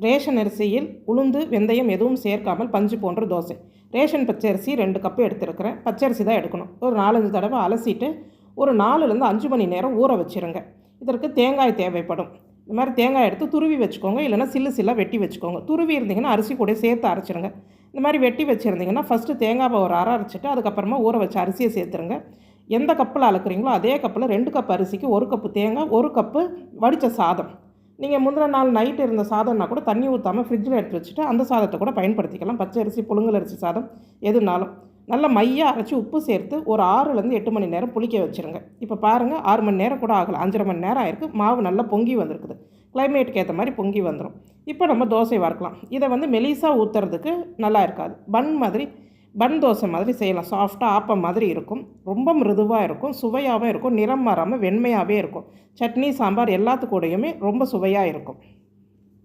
Ration அரிசியில் உளுந்து வெந்தயம் எதுவும் சேர்க்காமல் பஞ்சு போன்ற தோசை. ரேஷன் பச்சரிசி 2 கப்பு எடுத்துருக்கிறேன். பச்சரிசி தான் எடுக்கணும். ஒரு 4-5 தடவை அலசிட்டு ஒரு 4லேருந்து 5 மணி நேரம் ஊற வச்சுருங்க. இதற்கு தேங்காய் தேவைப்படும். இந்த மாதிரி தேங்காய் எடுத்து துருவி வச்சுக்கோங்க, இல்லைனா சில்லாக வெட்டி வச்சுக்கோங்க. துருவி இருந்தீங்கன்னா அரிசி கூட சேர்த்து அரைச்சிருங்க. இந்த மாதிரி வெட்டி வச்சுருந்தீங்கன்னா ஃபஸ்ட்டு தேங்காவை ஒரு அரைச்சிட்டு அதுக்கப்புறமா ஊற வச்ச அரிசியை சேர்த்துருங்க. எந்த கப்பில் அளக்குறீங்களோ அதே கப்பில் 2 கப் அரிசிக்கு 1 கப்பு தேங்காய், 1 கப்பு வடித்த சாதம். நீங்கள் முந்தின நாள் நைட்டு இருந்த சாதம்னா கூட தண்ணி ஊற்றாமல் ஃப்ரிட்ஜில் எடுத்து வச்சுட்டு அந்த சாதத்தை கூட பயன்படுத்திக்கலாம். பச்சை அரிசி, புழுங்கல் அரிசி சாதம் எதுனாலும் நல்லா மையாக அரைச்சி உப்பு சேர்த்து ஒரு 6லேருந்து 8 மணி நேரம் புளிக்க வச்சுருங்க. இப்போ பாருங்கள், 6 மணி நேரம் கூட ஆகலை, 5.5 மணி நேரம் ஆயிருக்கு. மாவு நல்லா பொங்கி வந்திருக்குது. கிளைமேட்டுக்கு ஏற்ற மாதிரி பொங்கி வந்துடும். இப்போ நம்ம தோசை வறுக்கலாம். இதை மெலிசாக ஊற்றுறதுக்கு நல்லா இருக்காது. பன் தோசை மாதிரி செய்யலாம். சாஃப்டாக ஆப்பம் மாதிரி இருக்கும். ரொம்ப மிருதுவாக இருக்கும், சுவையாகவும் இருக்கும், நிறம் மாறாமல் வெண்மையாகவே இருக்கும். சட்னி, சாம்பார் எல்லாத்துக்கூடையுமே ரொம்ப சுவையாக இருக்கும்.